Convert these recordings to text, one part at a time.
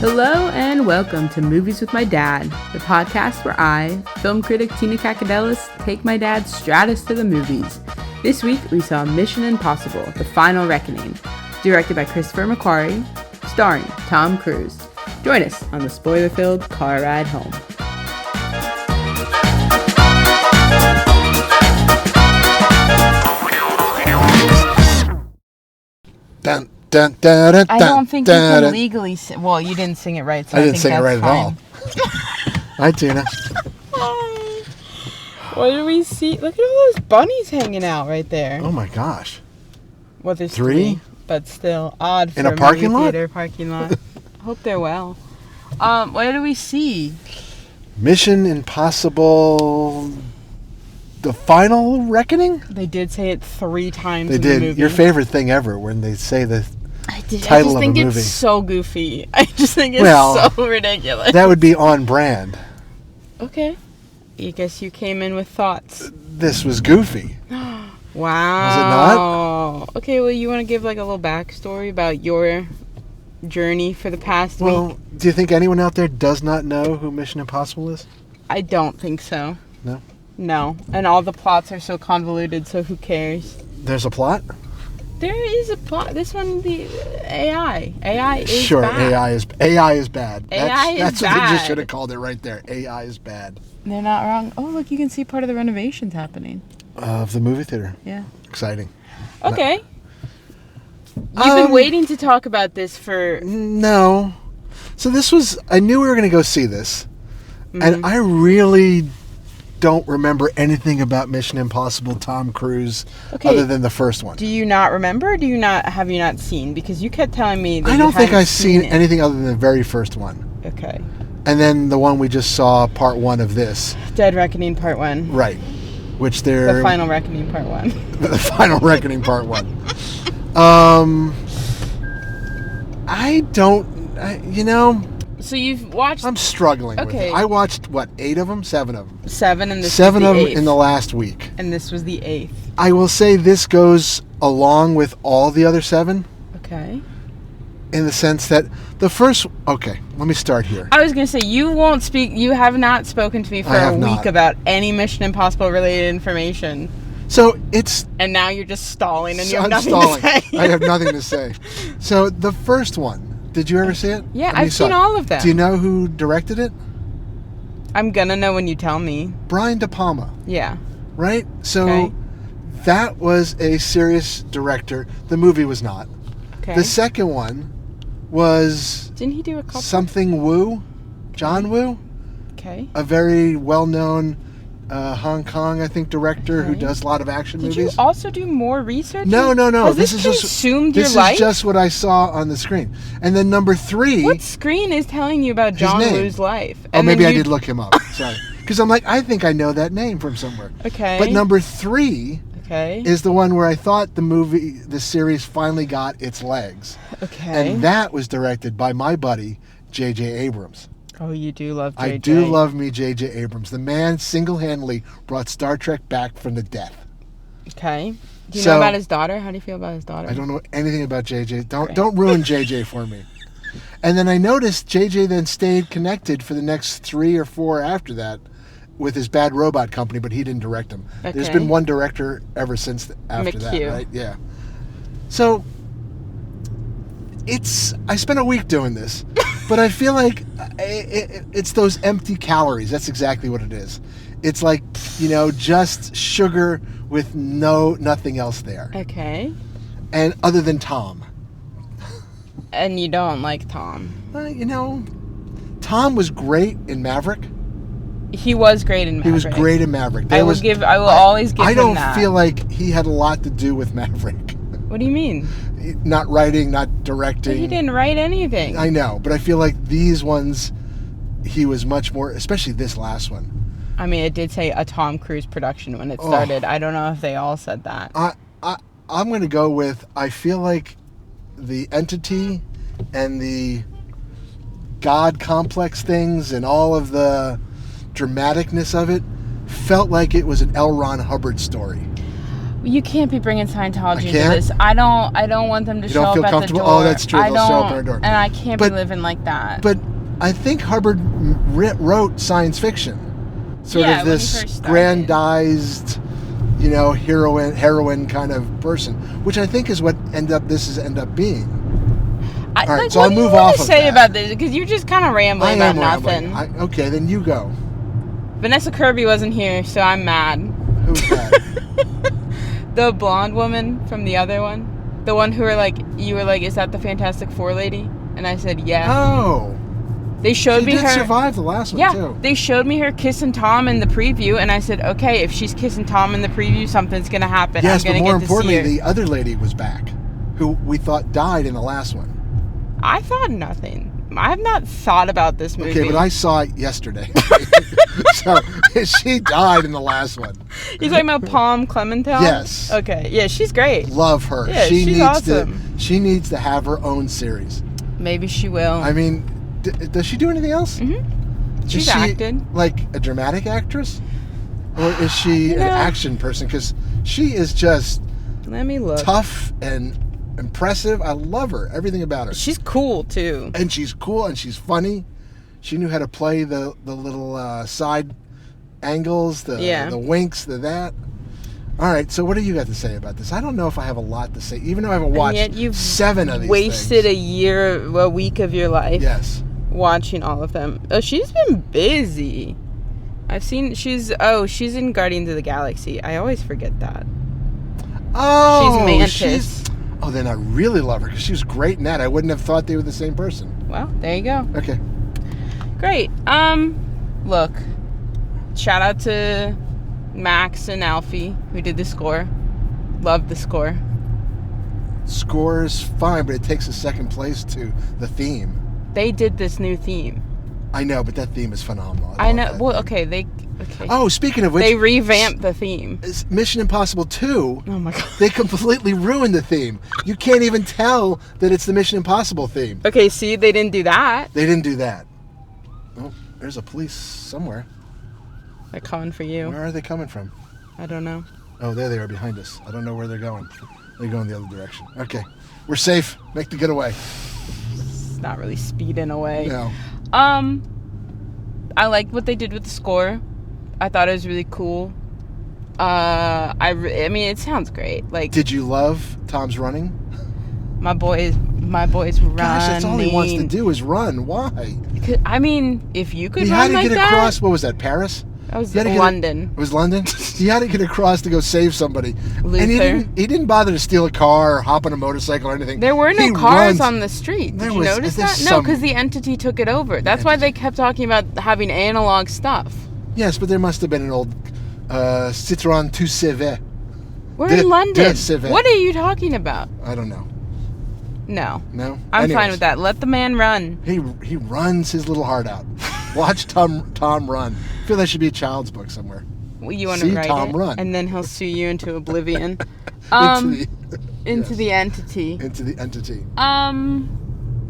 Hello and welcome to Movies with My Dad, the podcast where I, film critic Tina Kakadelis, take my dad Stratis to the movies. This week we saw Mission Impossible: The Final Reckoning, directed by Christopher McQuarrie, starring Tom Cruise. Join us on the spoiler-filled car ride home. Dun, dun, dun, dun, I don't think you dun, can dun. legally sing. Well, you didn't sing it right, so I I didn't think sing it right that's at all. Hi, Tina. What do we see? Look at all those bunnies hanging out right there. Oh my gosh. Well, there's Three? three, but still odd for In a parking lot? theater parking lot. Hope they're well. What do we see? Mission Impossible: The Final Reckoning? They did say it 3 times They in did. the movie. Your favorite thing ever when they say the I title just of a think movie. it's so goofy. I just think it's Well, so ridiculous. That would be on brand. Okay. I guess you came in with thoughts. This was goofy. Wow. Was it not? Okay, well, you want to give like a little backstory about your journey for the past week? Well, do you think anyone out there does not know who Mission Impossible is? I don't think so. No? No. And all the plots are so convoluted, so who cares? There's a plot? There is a plot. This one, the AI. AI is Sure, bad. AI is bad. AI is That's what they bad. just should have called it right there. AI is bad. They're not wrong. Oh, look, you can see part of the renovations happening. Of the movie theater. Yeah. Exciting. Okay. You've been waiting to talk about this for... No. So this was... I knew we were going to go see this. Mm-hmm. And I really don't remember anything about Mission Impossible Tom Cruise other than the first one. Do you not remember, or have you not seen? Because you kept telling me that I don't think I've seen it. anything other than the very first one. Okay. And then the one we just saw, part 1 of this. Dead Reckoning Part 1. Right. Which they're... The Final Reckoning Part 1. The Final Reckoning Part 1. I don't... So you've watched... I'm struggling with Okay. it. I watched, 8 of them? 7 of them. 7, and this 7 was of the them 8th. in the last week. And this was the 8th. I will say this goes along with all the other 7 Okay. in the sense that the first... Okay, let me start here. I was going to say, you have not spoken to me for a week not. about any Mission Impossible related information. So it's... And now you're just stalling and you have I'm nothing stalling. to say. I have nothing to say. So the first one, did you ever see it? Yeah, I mean, I've seen all of them. Do you know who directed it? I'm going to know when you tell me. Brian De Palma, Yeah. right? So Okay. that was a serious director. The movie was not. Okay. The second one was Didn't he do a couple? something Woo, John Woo, Okay. a very well-known Hong Kong, I think, director who Okay. does a lot of action Did movies. you also do more research? No. Has This this is just consumed this your life? is just what I saw on the screen. And then number 3. What screen is telling you about His John name. Woo's life? Oh, And maybe then I did look him up. Sorry, because I'm like, I think I know that name from somewhere. Okay. But number 3 Okay. is the one where I thought the series finally got its legs. Okay. And that was directed by my buddy, J.J. Abrams. Oh, you do love JJ. I do love me J.J. Abrams. The man single-handedly brought Star Trek back from the death. Okay. Do you So- know about his daughter? How do you feel about his daughter? I don't know anything about J.J. Don't ruin J.J. for me. And then I noticed J.J. then stayed connected for the next 3 or 4 after that with his Bad Robot Company, but he didn't direct them. Okay. There's been one director ever since after that, McHugh. right? Yeah. So I spent a week doing this, but I feel like it's those empty calories. That's exactly what it is. It's like, just sugar with nothing else there. Okay. And other than Tom. And you don't like Tom. Tom was great in Maverick. He was great in Maverick. He was great in Maverick. I will always give I him don't that. feel like he had a lot to do with Maverick. What do you mean? Not writing, not directing. But he didn't write anything. I know, but I feel like these ones, he was much more, especially this last one. I mean, it did say a Tom Cruise production when it started. I don't know if they all said that. I'm going to go with, I feel like the entity and the God complex things and all of the dramaticness of it felt like it was an L. Ron Hubbard story. You can't be bringing Scientology into can't? this. I don't want them to You show don't up feel at comfortable? the door. Oh, that's true. They'll show up at our door. And I can't be living like that. But I think Hubbard wrote science fiction. Sort of this grandized, heroine kind of person, which I think is what this has ended up being. All right, so I'll move off of that. What do you say about this? Because you're just kind of rambling about nothing. Okay, then you go. Vanessa Kirby wasn't here, so I'm mad. Who's that? The blonde woman from the other one. The one who you were like, is that the Fantastic Four lady? And I said, yeah. Oh. They showed me her. She did survive the last one, too. They showed me her kissing Tom in the preview, and I said, okay, if she's kissing Tom in the preview, something's going to happen. Yes, but more importantly, the other lady was back, who we thought died in the last one. I thought nothing. I have not thought about this movie. Okay, but I saw it yesterday. So, she died in the last one. You're talking about Palm Clementine? Yes. Okay, yeah, she's great. Love her. Yeah, she's awesome. She needs to have her own series. Maybe she will. I mean... does she do anything else? Mm-hmm. She's acted. Like a dramatic actress? Or is she an action person? Because she is just Let me look. Tough and impressive. I love her. Everything about her. She's cool, too. And she's cool and she's funny. She knew how to play the little side angles, the winks, that. All right, so what do you got to say about this? I don't know if I have a lot to say, even though I haven't watched 7 of these wasted things. a week of your life. Yes. Watching all of them. Oh, she's been busy. I've seen she's in Guardians of the Galaxy. I always forget that. Oh, she's Mantis. Then I really love her because she was great in that. I wouldn't have thought they were the same person. Well, there you go. Okay. Great. Look. Shout out to Max and Alfie who did the score. Loved the score. Score is fine, but it takes a second place to the theme. They did this new theme. I know, but that theme is phenomenal. I know. Well, okay. Oh, speaking of which... They revamped the theme. Mission Impossible 2... Oh, my God. They completely ruined the theme. You can't even tell that it's the Mission Impossible theme. Okay, see? They didn't do that. They didn't do that. Oh, there's a police somewhere. They're coming for you. Where are they coming from? I don't know. Oh, there they are behind us. I don't know where they're going. They're going the other direction. Okay. We're safe. Make the getaway. It's not really speeding away. No. I liked what they did with the score. I thought it was really cool. I mean, it sounds great. Like, did you love Tom's running? My boy's running. Gosh, that's all he wants to do is run. Why? I mean, if you could run like that. He had to get across. What was that? Paris? That was London. It was London? He had to get across to go save somebody. Luther. And he didn't bother to steal a car or hop on a motorcycle or anything. There were no cars on the street. Did you notice that? No, because the entity took it over. That's why they kept talking about having analog stuff. Yes, but there must have been an old Citroën 2CV. We're in London. What are you talking about? I don't know. No. No? I'm fine with that. Let the man run. He runs his little heart out. Watch Tom run. I feel that should be a child's book somewhere. Well, you want to write Tom it, run. and then he'll sue you into oblivion. Into the entity. Into the entity.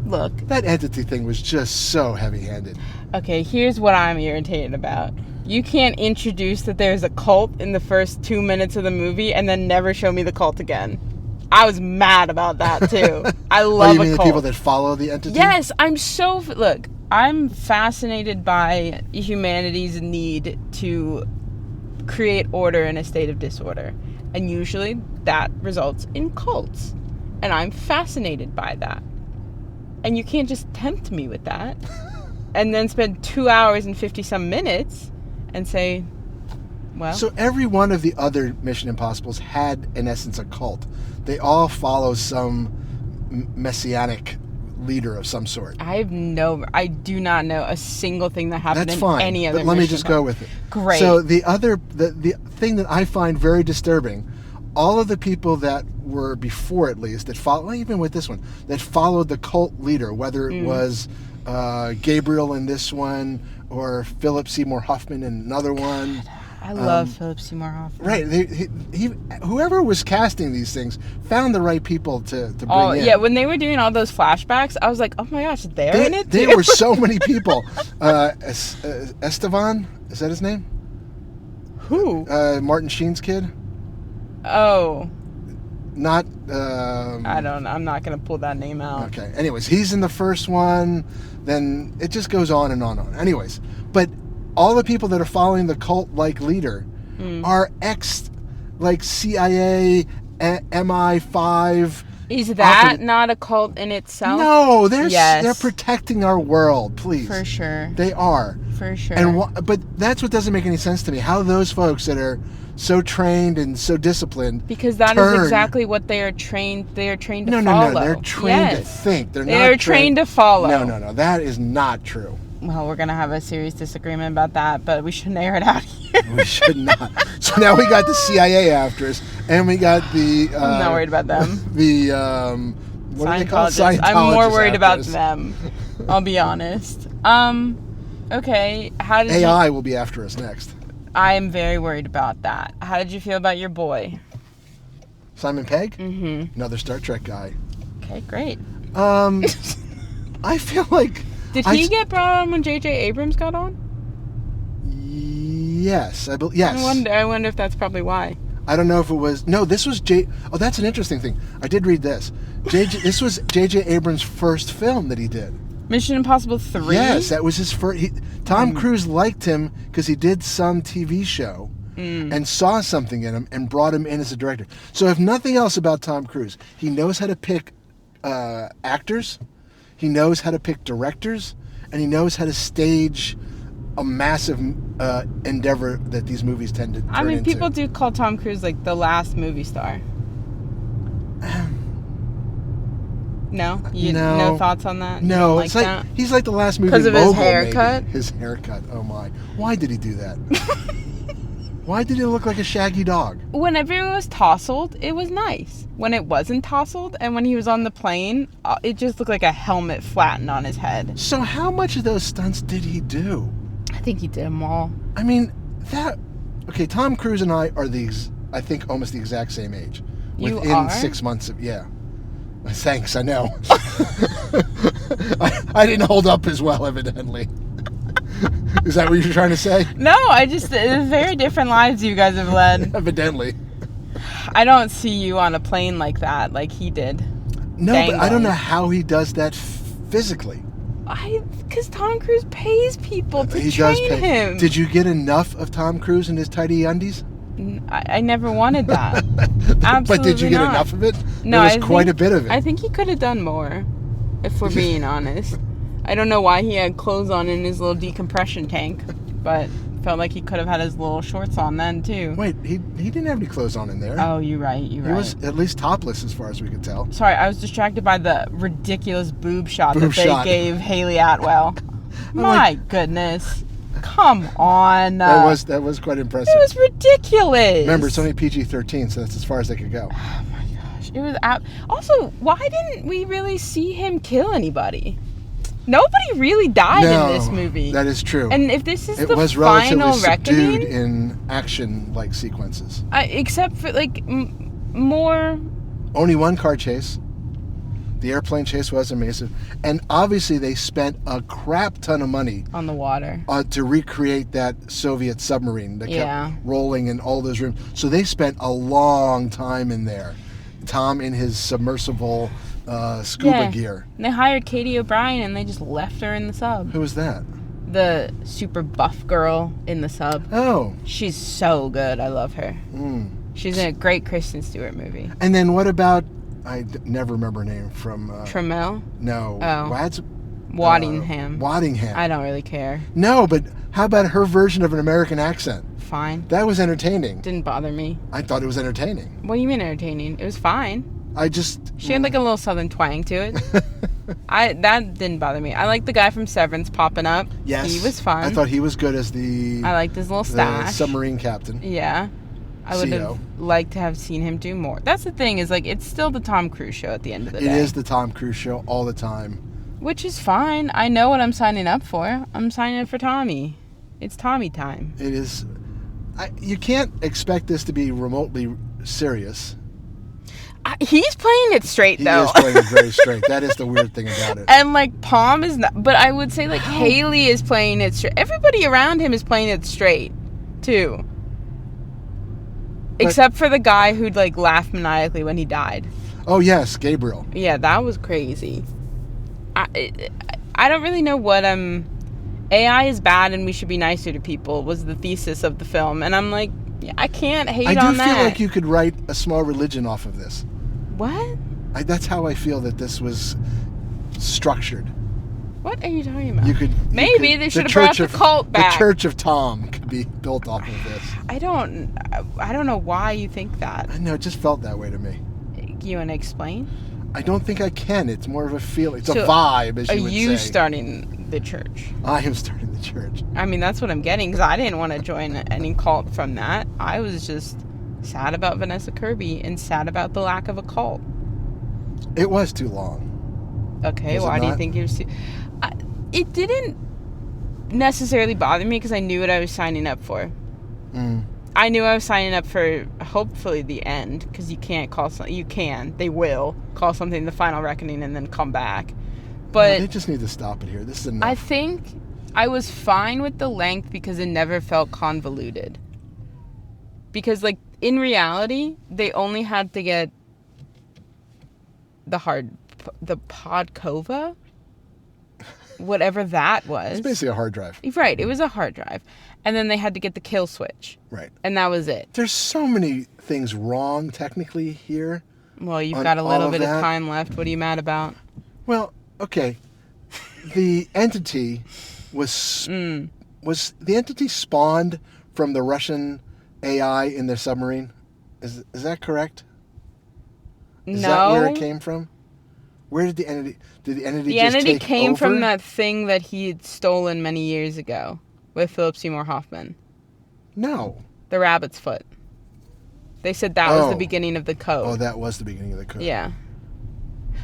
Look. That entity thing was just so heavy-handed. Okay, here's what I'm irritated about. You can't introduce that there's a cult in the first 2 minutes of the movie and then never show me the cult again. I was mad about that, too. I love you mean a cult. The people that follow the entity? Yes, look, I'm fascinated by humanity's need to create order in a state of disorder. And usually that results in cults. And I'm fascinated by that. And you can't just tempt me with that. And then spend 2 hours and 50-some minutes and say, well... So every one of the other Mission Impossibles had, in essence, a cult. They all follow some messianic leader of some sort. I do not know a single thing that happened any other Mission. Let me just go with it. Great. So the thing that I find very disturbing, all of the people that were before, at least, that followed, even with this one, that followed the cult leader, whether it was Gabriel in this one or Philip Seymour Hoffman in another one. I love Philip Seymour Hoffman. Right. Whoever was casting these things found the right people to bring in. Yeah, when they were doing all those flashbacks, I was like, oh my gosh, they're in it too? There were so many people. Estevan, is that his name? Who? Martin Sheen's kid. Oh. Not. I don't know. I'm not going to pull that name out. Okay. Anyways, he's in the first one. Then it just goes on and on and on. Anyways, but all the people that are following the cult-like leader are like CIA, MI5. Is that not a cult in itself? No, they're protecting our world, please. For sure. They are. For sure. But that's what doesn't make any sense to me. How those folks that are so trained and so disciplined, because that is exactly what they are trained. They are trained to follow. No. They're trained to think. They're trained to follow. No. That is not true. Well, we're gonna have a serious disagreement about that, but we shouldn't air it out here. We should not. So now we got the CIA after us, and we got the. I'm not worried about them. The what are they called? Scientologists. I'm more worried about them. I'll be honest. Okay. How did AI will be after us next. I am very worried about that. How did you feel about your boy? Simon Pegg? Mm-hmm. Another Star Trek guy. Okay, great. I feel like... Did he get brought on when J.J. Abrams got on? Yes. Yes. I wonder if that's probably why. I don't know if it was... No, this was Oh, that's an interesting thing. I did read this. This was J.J. Abrams' first film that he did. Mission Impossible 3? Yes, that was his first... Tom Cruise liked him because he did some TV show and saw something in him and brought him in as a director. So if nothing else about Tom Cruise, he knows how to pick actors, he knows how to pick directors, and he knows how to stage a massive endeavor that these movies tend to turn into. People do call Tom Cruise like the last movie star. No? No thoughts on that? No, it's like that? He's like the last movie because of mogul, his haircut? Maybe. His haircut, oh my. Why did he do that? Why did he look like a shaggy dog? Whenever it was tousled, it was nice. When it wasn't tousled, and when he was on the plane, it just looked like a helmet flattened on his head. So how much of those stunts did he do? I think he did them all. I mean, okay, Tom Cruise and I are I think almost the exact same age. Within 6 months of, yeah. Thanks, I know. I didn't hold up as well, evidently. Is that what you're trying to say? No, it's very different lives you guys have led. Evidently. I don't see you on a plane like that, like he did. No, but I don't know how he does that physically. Because Tom Cruise pays people to train him. Did you get enough of Tom Cruise in his tidy undies? I never wanted that. Absolutely. But did you get enough of it? No, there was quite a bit of it. I think he could have done more, if we're being honest. I don't know why he had clothes on in his little decompression tank, but felt like he could have had his little shorts on then too. Wait, he didn't have any clothes on in there. Oh, you're right. He was at least topless as far as we could tell. Sorry, I was distracted by the ridiculous boob shot they gave Haley Atwell. My goodness. Come on. That was quite impressive. It was ridiculous. Remember, it's only PG-13, so that's as far as they could go. Oh my gosh. It was also, why didn't we really see him kill anybody? Nobody really died in this movie. That is true. And if this is the was final relatively reckoning, subdued in action-like sequences. Except for more. Only one car chase. The airplane chase was amazing, and obviously they spent a crap ton of money on the water to recreate that Soviet submarine that kept rolling in all those rooms. So they spent a long time in there. Tom in his submersible scuba gear. And they hired Katie O'Brien and they just left her in the sub. Who was that? The super buff girl in the sub. Oh. She's so good. I love her. She's in a great Kristen Stewart movie. And then what about, I never remember her name from... Trammell? No. Oh. Waddingham. Waddingham. I don't really care. No, but how about her version of an American accent? Fine. That was entertaining. Didn't bother me. I thought it was entertaining. What do you mean entertaining? It was fine. She had like a little southern twang to it. That didn't bother me. I like the guy from Severance popping up. Yes. He was fun. I thought he was good as I liked his little stash. Submarine captain. Yeah. I would have liked to have seen him do more. That's the thing, is it's still the Tom Cruise show at the end of the day. It is the Tom Cruise show all the time. Which is fine. I know what I'm signing up for. I'm signing up for Tommy. It's Tommy time. It is. You can't expect this to be remotely serious. He's playing it straight, though. He is playing it very straight. That is the weird thing about it. And, Palm is not... But I would say, Haley is playing it straight. Everybody around him is playing it straight, too. Except for the guy who'd, like, laugh maniacally when he died. Oh, yes, Gabriel. Yeah, that was crazy. I don't really know what AI is bad and we should be nicer to people was the thesis of the film. And I'm like, I can't hate on that. I do feel like you could write a small religion off of this. What? That's how I feel that this was structured. What are you talking about? Maybe they should have brought the cult back. The Church of Tom could be built off of this. I don't know why you think that. I know, it just felt that way to me. You want to explain? I don't think I can. It's more of a feeling. It's a vibe, as you would say. Are you starting the church? I am starting the church. I mean, that's what I'm getting, because I didn't want to join any cult from that. I was just sad about Vanessa Kirby and sad about the lack of a cult. It was too long. Okay, why do you think it was too... It didn't necessarily bother me because I knew what I was signing up for. I knew I was signing up for hopefully the end, because you can't call something... They will call something the final reckoning and then come back. But no, they just need to stop it here. This is enough. I think I was fine with the length because it never felt convoluted. Because, like, in reality, they only had to get the Podkova, whatever that was. It's basically a hard drive. Right, it was a hard drive. And then they had to get the kill switch. Right. And that was it. There's so many things wrong, technically, here. Well, you've got a little bit of time left. What are you mad about? Well, okay. The entity was the entity spawned from the Russian AI in their submarine? Is that correct? Is that where it came from? Where did the entity just take over? The entity came from that thing that he had stolen many years ago with Philip Seymour Hoffman. No. The rabbit's foot. They said that was the beginning of the code. Oh, that was the beginning of the code. Yeah.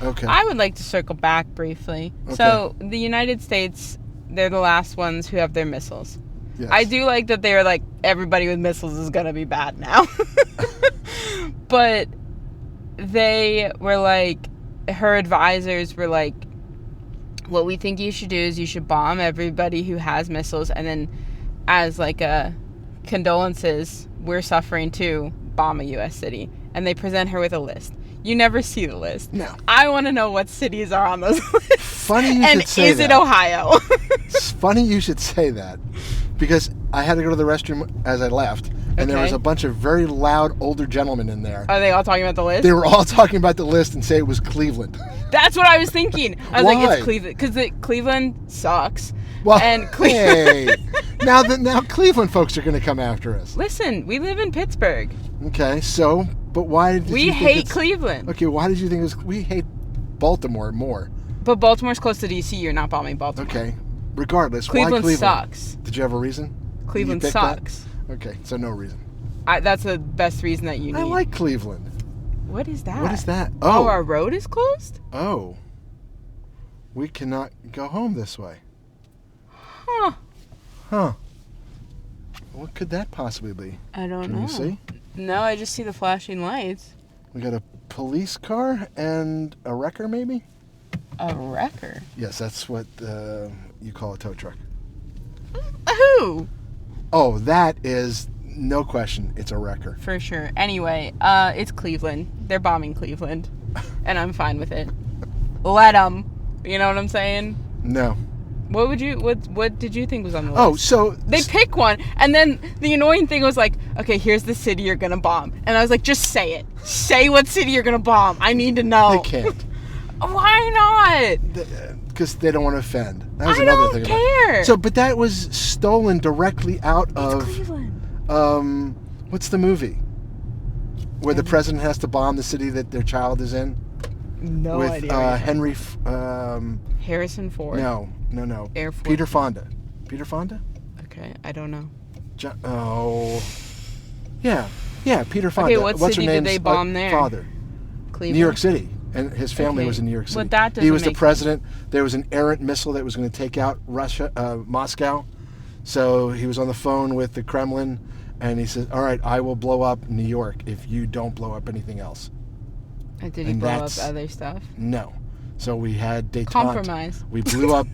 Okay. I would like to circle back briefly. Okay. So, the United States, they're the last ones who have their missiles. Yes. I do like that they were like, everybody with missiles is going to be bad now. But they were like, her advisors were like, what we think you should do is you should bomb everybody who has missiles, and then as like a condolences, we're suffering too, bomb a U.S. city. And they present her with a list. You never see the list. No. I want to know what cities are on those lists. Funny you should say that. And is it Ohio? It's funny you should say that, because I had to go to the restroom as I left, and there was a bunch of very loud older gentlemen in there. Are they all talking about the list? They were all talking about the list and say it was Cleveland. That's what I was thinking. I was Why? like, it's Cleveland. Because Cleveland sucks. Well, and hey, now Cleveland folks are going to come after us. Listen, we live in Pittsburgh. Okay, so, but why did we you think hate Cleveland? Okay, why did you think we hate Baltimore more? But Baltimore's close to D.C. You're not bombing Baltimore. Okay, regardless, Cleveland why Cleveland sucks. Did you have a reason? Cleveland sucks. That? Okay, so no reason. That's the best reason that you need. I like Cleveland. What is that? What is that? Oh, our road is closed? Oh. We cannot go home this way. Huh. What could that possibly be? I don't know. Can you see? No, I just see the flashing lights. We got a police car and a wrecker, maybe? A wrecker? Yes, that's what you call a tow truck. Who? Oh, that is, no question, it's a wrecker. For sure. Anyway, it's Cleveland. They're bombing Cleveland. And I'm fine with it. Let them. You know what I'm saying? No. What did you think was on the list? Oh, so... They pick one, and then the annoying thing was like, okay, here's the city you're gonna bomb. And I was like, just say it. Say what city you're gonna bomb. I need to know. They can't. Why not? Because they don't want to offend. That was I another don't thing care. So, but that was stolen directly out of... Cleveland. What's the movie? Where the president has to bomb the city that their child is in? No with, idea. Henry... Harrison Ford? No. Air Force. Peter Fonda. Peter Fonda? Okay, I don't know. Yeah, Peter Fonda. Okay, what city did they bomb there? Father. Cleveland. New York City. And his family was in New York City. But that doesn't he was the make president. There was an errant missile that was going to take out Moscow. So he was on the phone with the Kremlin, and he said, all right, I will blow up New York if you don't blow up anything else. And did he blow up other stuff? No. So we had detente. Compromise. We blew up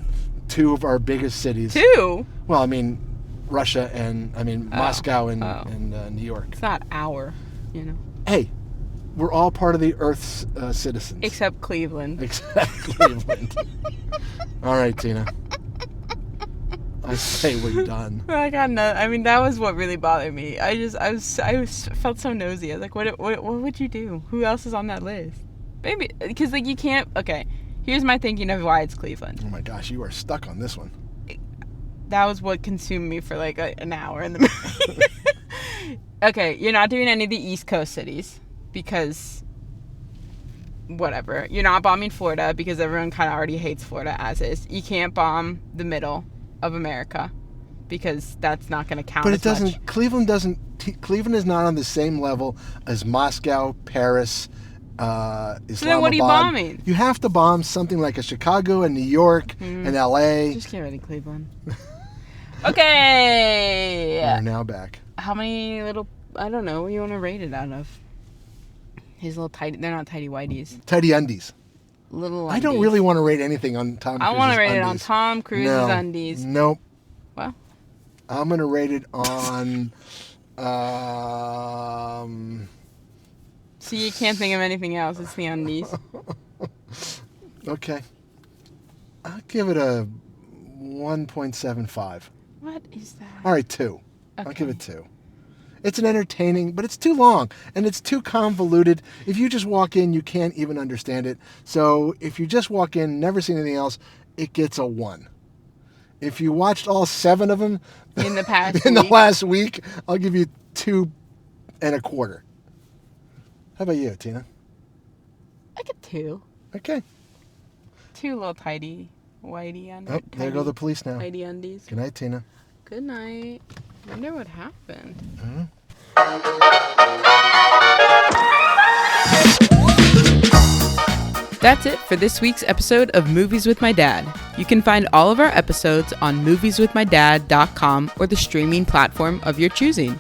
two of our biggest cities. Two? Well, I mean, Russia and, Moscow and New York. It's not our. you know. Hey, we're all part of the Earth's citizens. Except Cleveland. Except Cleveland. All right, Tina. I say we're done. I got no. I mean, that was what really bothered me. I felt so nosy. I was like, what would you do? Who else is on that list? Maybe because like you can't. Okay, here's my thinking of why it's Cleveland. Oh my gosh, you are stuck on this one. That was what consumed me for like an hour in the movie. Okay, you're not doing any of the East Coast cities because whatever. You're not bombing Florida because everyone kind of already hates Florida as is. You can't bomb the middle of America because that's not going to count. But it doesn't. Much. Cleveland is not on the same level as Moscow, Paris, Islamabad. So then what are you bombing? You have to bomb something like a Chicago and New York and LA. Just get ready, Cleveland. Okay. We're now back. How many little? I don't know. What do you want to rate it out of? His little tidy. They're not tidy whities. Tidy undies. Little. I don't really want to rate anything on Tom Cruise's I want to rate undies. it on Tom Cruise's undies. Nope. Well, I'm gonna rate it on. See, you can't think of anything else. It's the undies. Okay. I'll give it a 1.75. What is that? All right, 2. Okay. I'll give it 2. It's an entertaining, but it's too long and it's too convoluted. If you just walk in, you can't even understand it. So if you just walk in, never seen anything else, it gets a 1. If you watched all 7 of them in the past the last week, I'll give you 2.25. How about you, Tina? I get 2. Okay. 2 little tidy whitey undies. Oh, there go the police now. Tidy undies. Good night, Tina. Good night. Wonder what happened. That's it for this week's episode of Movies with My Dad. You can find all of our episodes on movieswithmydad.com or the streaming platform of your choosing.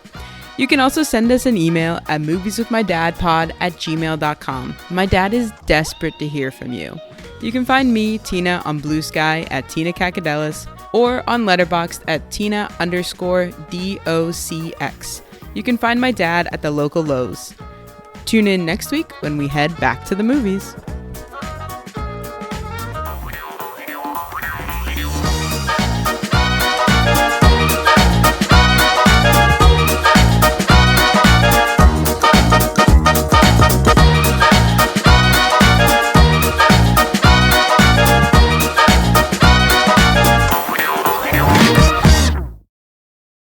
You can also send us an email at movieswithmydadpod@gmail.com. My dad is desperate to hear from you. You can find me, Tina, on Blue Sky at Tina Kakedelis or on Letterboxd at Tina_DOCX. You can find my dad at the local Lowe's. Tune in next week when we head back to the movies.